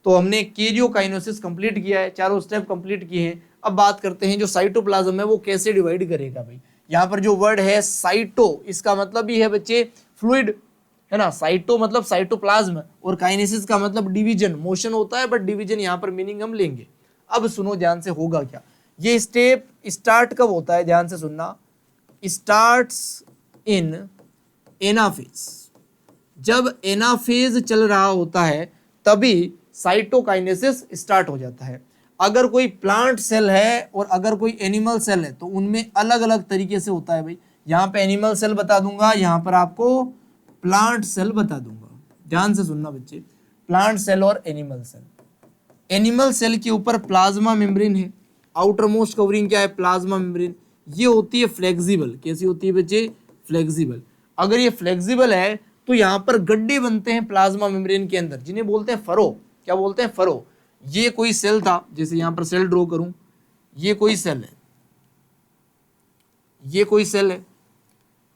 तो हमने कैरियोकाइनेसिस कंप्लीट किया है, चारों स्टेप कंप्लीट किए हैं। अब बात करते हैं जो साइटोप्लाज्म है वो कैसे डिवाइड करेगा भाई। यहाँ पर जो वर्ड है साइटो, इसका मतलब भी है बच्चे फ्लूइड, है ना। साइटो मतलब साइटोप्लाज्म, और काइनेसिस का मतलब डिवीजन, मोशन होता है बट डिवीजन यहाँ पर मीनिंग हम लेंगे। अब सुनो ध्यान से, होगा क्या ये स्टेप स्टार्ट कब होता है, ध्यान से सुनना, स्टार्ट्स इन एनाफेज। जब एनाफेज चल रहा होता है तभी साइटोकाइनेसिस स्टार्ट हो जाता है। अगर कोई प्लांट सेल है और अगर कोई एनिमल सेल है तो उनमें अलग अलग तरीके से होता है भाई। यहाँ पे एनिमल सेल बता दूंगा, यहाँ पर आपको प्लांट सेल बता दूंगा। ध्यान से सुनना बच्चे, प्लांट सेल और एनिमल सेल। एनिमल सेल के ऊपर प्लाज्मा मेम्ब्रेन है, आउटर मोस्ट कवरिंग क्या है, प्लाज्मा मेम्ब्रेन। ये होती है फ्लेक्सिबल। कैसी होती है बच्चे, फ्लेक्सिबल। अगर ये फ्लेक्सिबल है तो यहाँ पर गड्ढे बनते हैं प्लाज्मा मेम्ब्रेन के अंदर, जिन्हें बोलते हैं फरो। क्या बोलते हैं, फरो। ये कोई सेल था, जैसे यहाँ पर सेल ड्रॉ करूं, ये कोई सेल है, ये कोई सेल है।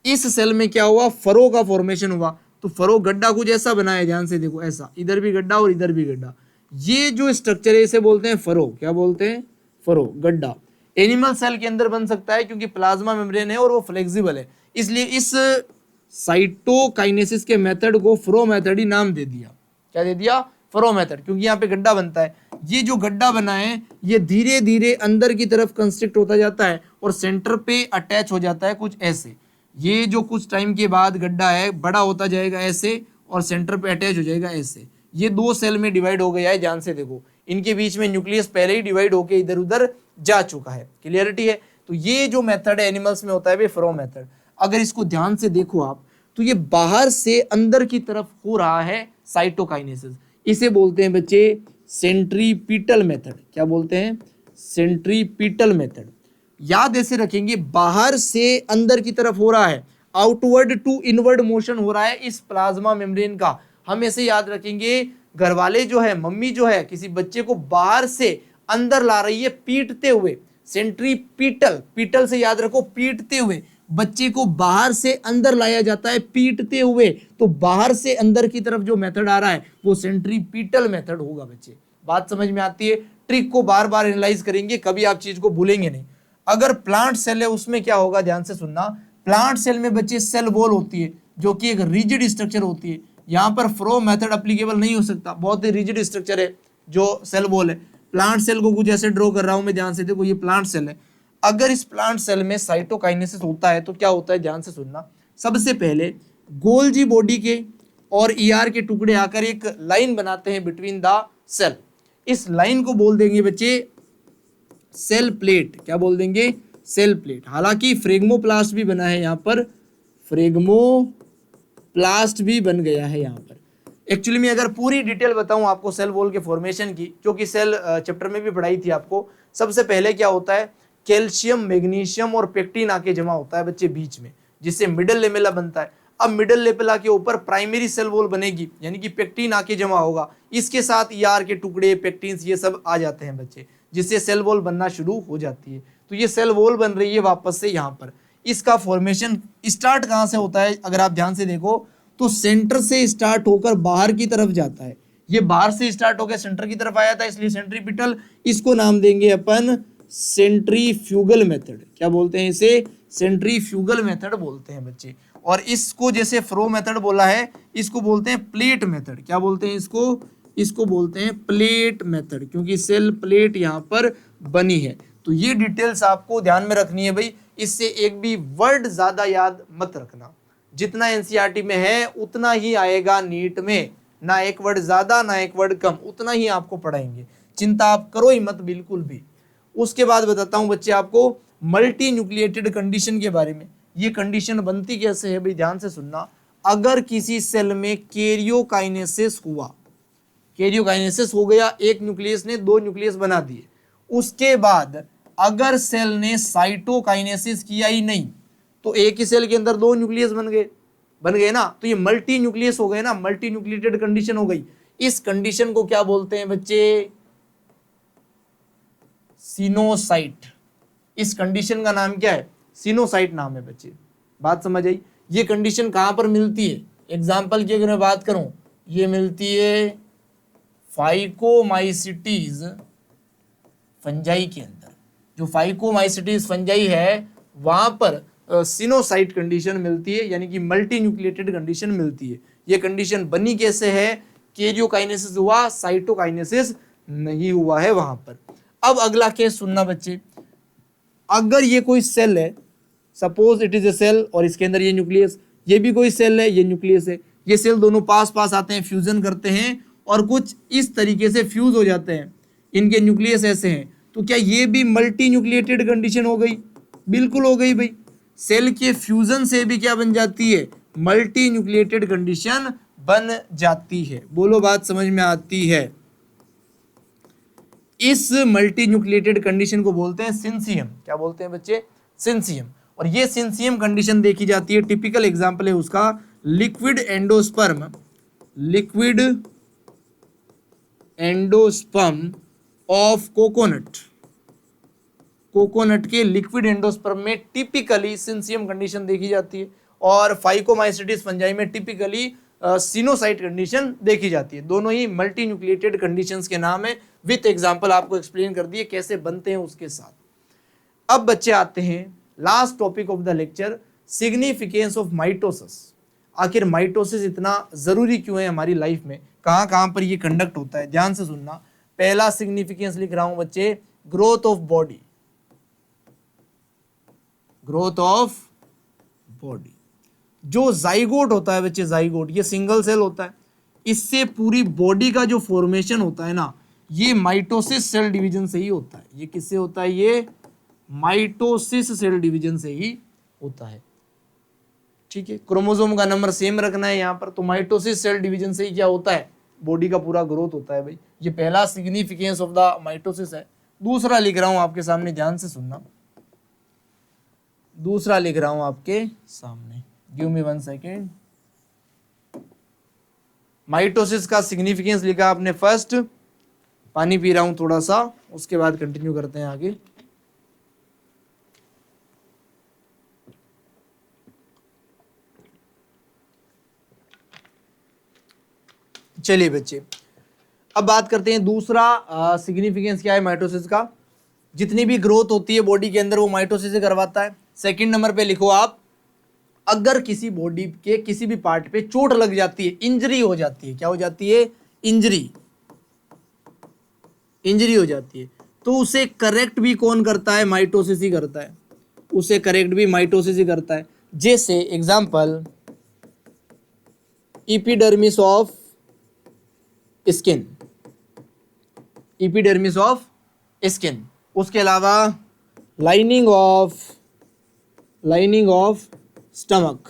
इस सेल में क्या हुआ, फरो का फॉर्मेशन हुआ। तो फरो गड्ढा कुछ ऐसा बना है, ध्यान से देखो, ऐसा, इधर भी गड्ढा और इधर भी गड्ढा। ये जो स्ट्रक्चर है इसे बोलते हैं फरो। क्या बोलते हैं, फरो, गड्ढा। एनिमल सेल के अंदर बन सकता है क्योंकि प्लाज्मा मेम्ब्रेन है और वो फ्लेक्सिबल है, इसलिए इस साइटोकाइनेसिस के मेथड को फरो मेथड ही नाम दे दिया। क्या दे दिया, फरो मेथड, क्योंकि यहाँ पे गड्ढा बनता है। ये जो गड्ढा बना है ये धीरे धीरे अंदर की तरफ कंस्ट्रिक्ट होता जाता है और सेंटर पे अटैच हो जाता है कुछ ऐसे। ये जो कुछ टाइम के बाद गड्ढा है बड़ा होता जाएगा ऐसे और सेंटर पे अटैच हो जाएगा ऐसे। ये दो सेल में डिवाइड हो गया है, ध्यान से देखो, इनके बीच में न्यूक्लियस पहले ही डिवाइड होके इधर उधर जा चुका है। क्लियरिटी है। तो ये जो मेथड है एनिमल्स में होता है फरो मेथड। अगर इसको ध्यान से देखो आप तो ये बाहर से अंदर की तरफ हो रहा है साइटोकाइनेसिस। इसे बोलते हैं बच्चे सेंट्रीपिटल मेथड। क्या बोलते हैं, सेंट्रीपिटल मेथड। याद ऐसे रखेंगे, बाहर से अंदर की तरफ हो रहा है, आउटवर्ड टू इनवर्ड मोशन हो रहा है इस प्लाज्मा मेम्ब्रेन का। हम ऐसे याद रखेंगे, घर वाले जो है, मम्मी जो है, किसी बच्चे को बाहर से अंदर ला रही है पीटते हुए, सेंट्रीपिटल, पीटल से याद रखो, पीटते हुए। बच्चे को बाहर से अंदर लाया जाता है पीटते हुए, तो बाहर से अंदर की तरफ जो मेथड आ रहा है वो सेंट्रीपिटल मेथड होगा बच्चे। बात समझ में आती है। ट्रिक को बार बार एनालाइज करेंगे, कभी आप चीज को भूलेंगे नहीं। अगर प्लांट सेल है उसमें क्या होगा, ध्यान से सुनना। प्लांट सेल में बच्चे सेल वॉल होती है जो कि एक रिजिड स्ट्रक्चर होती है। यहाँ पर फ्रो मेथड अप्लीकेबल नहीं हो सकता, बहुत ही रिजिड स्ट्रक्चर है जो सेल वॉल है। प्लांट सेल को कुछ ऐसे ड्रॉ कर रहा हूं मैं, ध्यान से देखो, ये प्लांट सेल है। अगर इस प्लांट सेल में साइटोकाइनेसिस होता है तो क्या होता है, ध्यान से सुनना। सबसे पहले गोल्जी बॉडी के और ईआर के टुकड़े आकर एक लाइन बनाते हैं बिटवीन द सेल। इस लाइन को बोल देंगे बच्चे सेल प्लेट। क्या बोल देंगे, सेल प्लेट। हालांकि फ्रेगमोप्लास्ट भी बना है यहाँ पर, फ्रेगमोप्लास्ट भी बन गया है यहाँ पर। एक्चुअली में अगर पूरी डिटेल बताऊं आपको सेल वॉल के फॉर्मेशन की, क्योंकि सेल चैप्टर में भी पढ़ाई थी आपको। सबसे पहले क्या होता है, कैल्शियम, मैग्नीशियम और पेक्टिन आके जमा होता है बच्चे बीच में, जिससे मिडल लेमेला बनता है। अब मिडल लेमेला के ऊपर प्राइमरी सेल वॉल बनेगी, यानी कि पेक्टिन आके जमा होगा। इसके साथ ईआर के टुकड़े, पेक्टिन्स, ये सब आ जाते हैं बच्चे, जिससे सेल वॉल बनना शुरू हो जाती है। तो ये सेल वॉल बन रही है वापस से यहाँ पर। इसका फॉर्मेशन स्टार्ट कहाँ से होता है, अगर आप ध्यान से देखो तो सेंटर से स्टार्ट होकर बाहर की तरफ जाता है। ये बाहर से स्टार्ट होकर सेंटर की तरफ आया था, इसलिए सेंट्रीपिटल। इसको नाम देंगे अपन सेंट्रीफ्यूगल मेथड। क्या बोलते हैं इसे, सेंट्रीफ्यूगल मेथड बोलते हैं बच्चे। और इसको जैसे फ्रो मेथड बोला है, इसको बोलते हैं प्लेट मेथड। क्या बोलते हैं इसको, इसको बोलते हैं प्लेट मेथड, क्योंकि सेल प्लेट यहाँ पर बनी है। तो ये डिटेल्स आपको ध्यान में रखनी है भाई। इससे एक भी वर्ड ज्यादा याद मत रखना, जितना एनसीईआरटी में है उतना ही आएगा नीट में, ना एक वर्ड ज्यादा ना एक वर्ड कम, उतना ही आपको पढ़ाएंगे। चिंता आप करो ही मत बिल्कुल भी। उसके बाद बताता हूं बच्चे आपको मल्टी न्यूक्लिएटेड कंडीशन के बारे में। ये कंडीशन बनती कैसे है भाई, ध्यान से सुनना। अगर किसी सेल में कैरियोकाइनेसिस हुआ, कैरियोकाइनेसिस हो गया, एक न्यूक्लियस ने दो न्यूक्लियस बना दिए, उसके बाद अगर सेल ने साइटोकाइनेसिस किया ही नहीं, तो एक ही सेल के अंदर दो न्यूक्लियस बन गए ना, तो ये मल्टी न्यूक्लियस हो गए ना, मल्टी न्यूक्लिएटेड कंडीशन हो गई। इस कंडीशन को क्या बोलते हैं बच्चे? सिनोसाइट। इस कंडीशन का नाम क्या है? सिनोसाइट नाम है बच्चे। बात समझ आई? ये कंडीशन कहां पर मिलती है? एग्जाम्पल की अगर मैं बात करूं, ये मिलती है फाइकोमाइसिटीज फंजाई के अंदर। जो फाइकोमाइसिटीज फंजाई है वहां पर सिनोसाइट कंडीशन मिलती है, यानी कि मल्टी न्यूक्लिएटेड कंडीशन मिलती है। ये कंडीशन बनी कैसे है? कैरियोकाइनेसिस हुआ, साइटोकाइनेसिस नहीं हुआ है वहां पर। अब अगला केस सुनना बच्चे, अगर ये कोई सेल है, suppose it is a cell और इसके अंदर ये न्यूक्लियस, ये भी कोई सेल है, ये न्यूक्लियस है, ये सेल दोनों पास पास आते हैं, फ्यूजन करते हैं और कुछ इस तरीके से फ्यूज हो जाते हैं, इनके न्यूक्लियस ऐसे हैं, तो क्या ये भी मल्टी न्यूक्लिएटेड कंडीशन हो गई? बिल्कुल हो गई भाई। सेल के फ्यूजन से भी क्या बन जाती है? मल्टी न्यूक्लिएटेड कंडीशन बन जाती है। बोलो बात समझ में आती है? इस मल्टी न्यूक्लिएटेड कंडीशन को बोलते हैं सिंसियम। क्या बोलते हैं बच्चे? सिंसियम। और ये सिंसियम कंडीशन देखी जाती है, टिपिकल एग्जांपल है उसका liquid endosperm. Liquid endosperm of coconut. Coconut के लिक्विड एंडोस्पर्म में टिपिकली सिंसियम कंडीशन देखी जाती है, और फाइकोमाइसिटिस फंजाई में टिपिकली सिनोसाइट कंडीशन देखी जाती है। दोनों ही मल्टी न्यूक्लिएटेड कंडीशंस के नाम है, विथ एग्जांपल आपको एक्सप्लेन कर दिए कैसे बनते हैं उसके साथ। अब बच्चे आते हैं last topic of the lecture, significance of mitosis. आखिर माइटोसिस इतना जरूरी क्यों है हमारी लाइफ में, कहां कहां पर ये कंडक्ट होता है? ध्यान से सुनना। पहला सिग्निफिकेंस लिख रहा हूं बच्चे, growth of body. Growth of body. जो जाइगोट होता है बच्चे, जाइगोट ये सिंगल सेल होता है, इससे पूरी बॉडी का जो फॉर्मेशन होता है ना, ये माइटोसिस सेल डिवीजन से ही होता है। ये किससे होता है? ये माइटोसिस सेल डिवीजन से ही होता है। ठीक है, क्रोमोसोम का नंबर सेम रखना है यहाँ पर, तो माइटोसिस सेल डिवीजन से ही क्या होता है? बॉडी का पूरा ग्रोथ होता है भाई। ये पहला सिग्निफिकेंस ऑफ द माइटोसिस है। दूसरा लिख रहा हूं आपके सामने, ध्यान से सुनना। दूसरा लिख रहा हूं आपके सामने, गिव मी 1 सेकेंड। माइटोसिस का सिग्निफिकेंस लिखा आपने फर्स्ट, पानी पी रहा हूं थोड़ा सा, उसके बाद कंटिन्यू करते हैं आगे। चलिए बच्चे, अब बात करते हैं दूसरा सिग्निफिकेंस क्या है माइटोसिस का। जितनी भी ग्रोथ होती है बॉडी के अंदर वो माइटोसिस से करवाता है। सेकंड नंबर पे लिखो आप, अगर किसी बॉडी के किसी भी पार्ट पे चोट लग जाती है, इंजरी हो जाती है, क्या हो जाती है? इंजरी हो जाती है, तो उसे करेक्ट भी कौन करता है? माइटोसिस ही करता है। उसे करेक्ट भी माइटोसिस ही करता है। जैसे example, epidermis of skin, epidermis of skin. उसके अलावा लाइनिंग ऑफ स्टमक,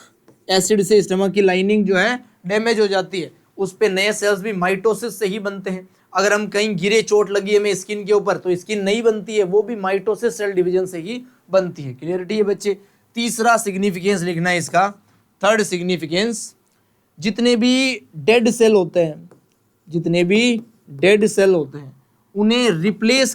एसिड से स्टमक की लाइनिंग जो है डैमेज हो जाती है, उस पे नए सेल्स भी माइटोसिस से ही बनते हैं। अगर हम कहीं गिरे, चोट लगी हमें स्किन के ऊपर, तो स्किन नहीं बनती है, वो भी माइटोसिस सेल डिवीजन से ही बनती है। क्लियरिटी है बच्चे? तीसरा सिग्निफिकेंस लिखना है इसका, थर्ड सिग्निफिकेंस, जितने भी डेड सेल होते हैं, उन्हें रिप्लेस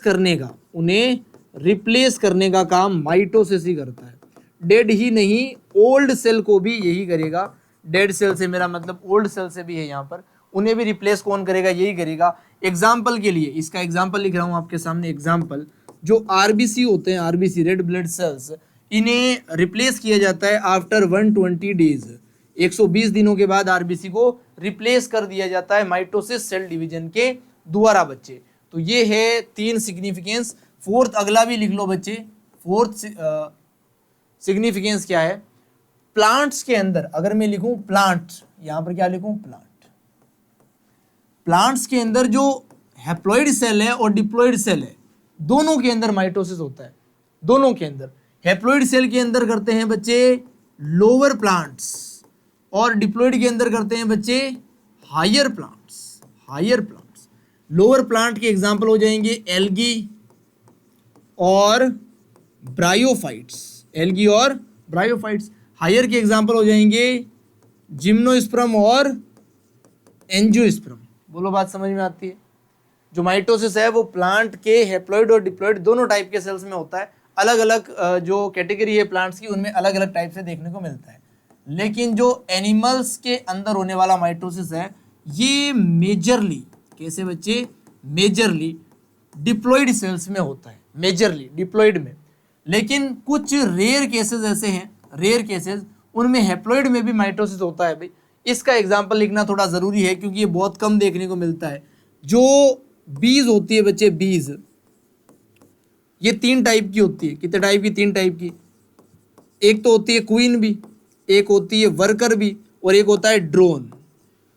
करने का काम माइटोसिस ही करता है। डेड ही नहीं, ओल्ड सेल को भी यही करेगा। डेड सेल से मेरा मतलब ओल्ड सेल से भी है यहाँ पर, उन्हें भी रिप्लेस कौन करेगा? यही करेगा। एग्जाम्पल के लिए इसका एग्जाम्पल लिख रहा हूँ आपके सामने। एग्जाम्पल, जो आरबीसी होते हैं, आरबीसी रेड ब्लड सेल्स, इन्हें रिप्लेस किया जाता है आफ्टर 120 डेज। 120 दिनों के बाद आरबीसी को रिप्लेस कर दिया जाता है माइटोसिस सेल डिवीजन के द्वारा बच्चे। तो ये है 3 सिग्निफिकेंस। फोर्थ अगला भी लिख लो बच्चे। फोर्थ सिग्निफिकेंस क्या है? प्लांट्स के अंदर अगर मैं लिखूं प्लांट, यहां पर क्या लिखूं? प्लांट। प्लांट्स के अंदर जो हैप्लॉइड सेल है और डिप्लॉइड सेल है, दोनों के अंदर माइटोसिस होता है। दोनों के अंदर हैप्लॉइड सेल के अंदर करते हैं बच्चे लोअर प्लांट्स, और डिप्लॉइड के अंदर करते हैं बच्चे हायर प्लांट्स। लोअर प्लांट के एग्जांपल हो जाएंगे एल्गी और ब्रायोफाइट्स। ब्रायोफाइट्स। हायर के एग्जाम्पल हो जाएंगे जिम्नोस्पर्म और एंजियोस्पर्म। बोलो बात समझ में आती है? जो माइटोसिस है वो प्लांट के हैप्लॉइड और डिप्लॉइड दोनों टाइप के सेल्स में होता है। अलग अलग जो कैटेगरी है प्लांट्स की उनमें अलग अलग टाइप से देखने को मिलता है। लेकिन जो एनिमल्स के अंदर होने वाला माइटोसिस है ये मेजरली, कैसे बच्चे, मेजरली डिप्लॉइड सेल्स में होता है, मेजरली डिप्लॉइड में। लेकिन कुछ रेयर केसेस ऐसे हैं, रेयर केसेस उनमें हैप्लॉइड में भी माइटोसिस होता है भाई। इसका एग्जाम्पल लिखना थोड़ा जरूरी है क्योंकि ये बहुत कम देखने को मिलता है। जो बीज होती है बच्चे, बीज ये 3 टाइप की होती है। कितने टाइप की? 3 टाइप की। एक तो होती है क्वीन बी, एक होती है वर्कर बी, और एक होता है drone.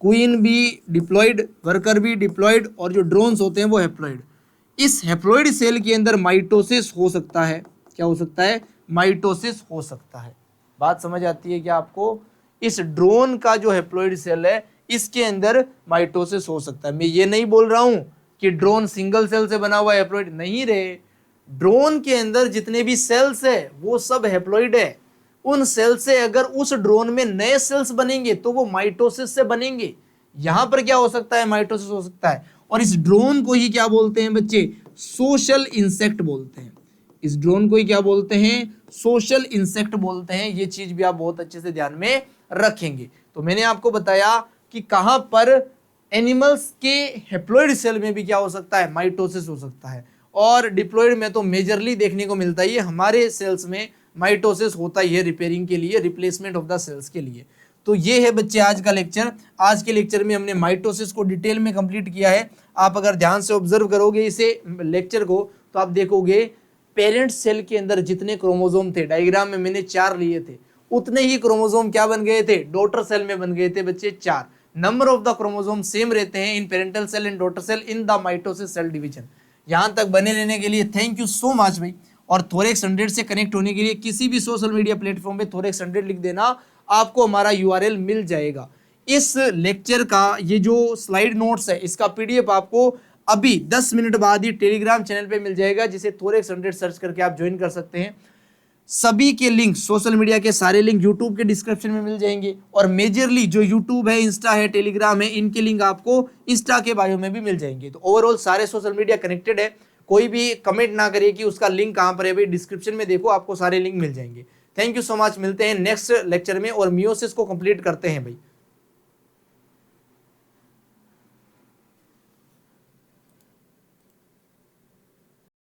Queen bee diploid, worker bee diploid, और जो ड्रोन्स होते हैं वो हैप्लॉइड। इस हैप्लॉइड सेल के अंदर माइटोसिस हो सकता है। क्या हो सकता है? माइटोसिस हो सकता है। बात समझ आती है क्या आपको? इस ड्रोन का जो हैप्लॉइड सेल है इसके अंदर माइटोसिस हो सकता है। मैं ये नहीं बोल रहा हूं कि ड्रोन सिंगल सेल से बना हुआ हैप्लॉइड नहीं रहे। ड्रोन के अंदर जितने भी सेल्स है वो सब हैप्लॉइड है। उन सेल से अगर उस ड्रोन में नए सेल्स बनेंगे तो वो माइटोसिस से बनेंगे। यहां पर क्या हो सकता है? माइटोसिस हो सकता है। और इस ड्रोन को ही क्या बोलते हैं बच्चे? सोशल इंसेक्ट बोलते हैं। इस ड्रोन को ही क्या बोलते हैं? सोशल इंसेक्ट बोलते हैं। ये चीज भी आप बहुत अच्छे से ध्यान में रखेंगे। तो मैंने आपको बताया कि कहां पर एनिमल्स के हैप्लॉइड सेल में भी क्या हो सकता है? माइटोसिस हो सकता है। और डिप्लॉइड में तो मेजरली देखने को मिलता है। हमारे सेल्स में माइटोसिस होता ही है रिपेयरिंग के लिए, रिप्लेसमेंट ऑफ द सेल्स के लिए। तो ये है बच्चे आज का लेक्चर। आज के लेक्चर में हमने माइटोसिस को डिटेल में कंप्लीट किया है। आप अगर ध्यान से ऑब्जर्व करोगे इसे लेक्चर को तो आप देखोगे पेरेंट सेल के अंदर जितने क्रोमोसोम थे, डायग्राम में मैंने 4 लिए थे, उतने ही क्रोमोसोम क्या बन गए थे? डॉटर सेल में बन गए थे बच्चे 4। Number of the chromosome same रहते हैं in parental cell and daughter cell in the mitosis cell division. यहां तक बने रहने के लिए थैंक यू सो मच भाई। और थोरेक्स 100 से कनेक्ट होने के लिए किसी भी सोशल मीडिया प्लेटफॉर्म पे थोरेक्स 100 लिख देना, आपको हमारा यूआरएल मिल जाएगा। इस लेक्चर का ये जो स्लाइड नोट्स है इसका पीडीएफ आपको अभी 10 मिनट बाद ही टेलीग्राम चैनल पे मिल जाएगा, जिसे थोरेक्स 100 सर्च करके आप ज्वाइन कर सकते हैं। सभी के लिंक, सोशल मीडिया के सारे लिंक यूट्यूब के डिस्क्रिप्शन में मिल जाएंगे। और मेजरली जो यूट्यूब है, इंस्टा है, टेलीग्राम है, इनके लिंक आपको इंस्टा के बायो में भी मिल जाएंगे। तो ओवरऑल सारे सोशल मीडिया कनेक्टेड है। कोई भी कमेंट ना करे कि उसका लिंक कहां पर है भाई, डिस्क्रिप्शन में देखो, आपको सारे लिंक मिल जाएंगे। Thank you so much. मिलते हैं नेक्स्ट लेक्चर में और मियोसिस को कंप्लीट करते हैं भाई।